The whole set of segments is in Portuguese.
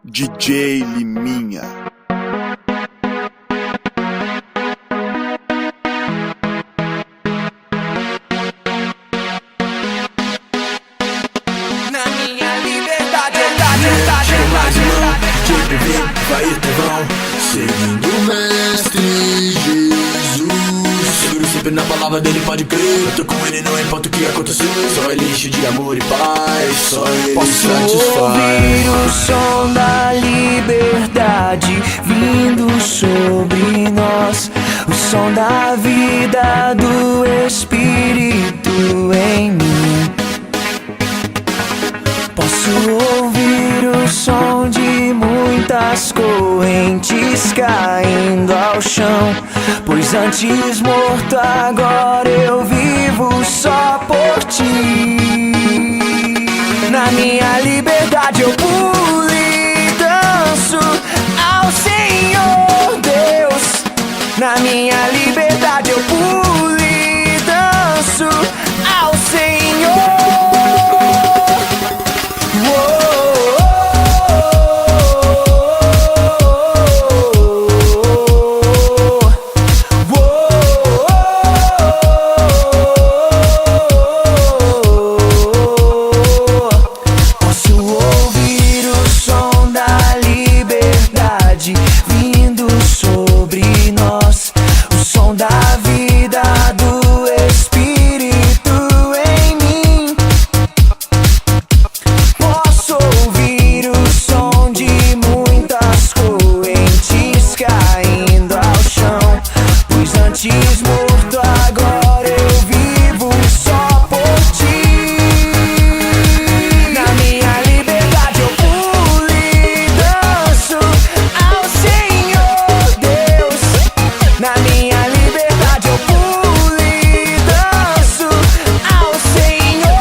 DJ Liminha. Na minha liberdade, chega mais irmão, GPV, vai e trovão, seguindo o mestre Jesus. Seguro sempre na palavra dele, pode crer. Eu tô com ele, não importa o que acontecer. Só ele enche de amor e paz, só ele posso satisfaz. ouvir o som da liberdade vindo sobre nós, o som da vida do Espírito em mim. Posso ouvir o som de muitas correntes caindo ao chão, pois antes morto agora eu vivo só por ti. Na minha liberdade eu pulo e danço ao Senhor Deus. Na minha liberdade eu pulo e danço ao Senhor. Vindo sobre nós, o som da vida do Espírito em mim. Posso ouvir o som de muitas correntes caindo ao chão, pois antes morto agora eu vivo só por ti. Na minha liberdade eu pulo e danço ao Senhor Deus. Na minha liberdade eu pulo e danço ao Senhor.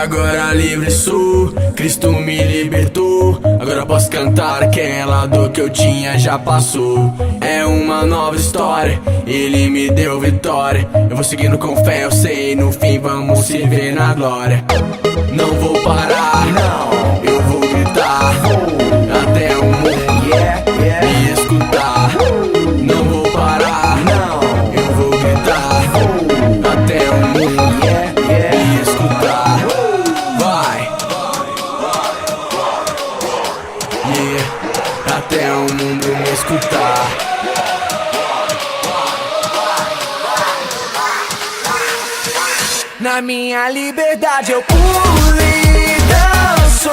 Agora livre sou, Cristo me libertou. Agora posso cantar aquela dor que eu tinha já passou. É uma nova história, Ele me deu vitória. Eu vou seguindo com fé, eu sei, no fim vamos se ver na glória. Não vou parar, não, eu vou gritar até o mundo me escutar. Não vou parar, não, eu vou gritar até o mundo me escutar. Até o mundo me escutar. Na minha liberdade eu pulo e danço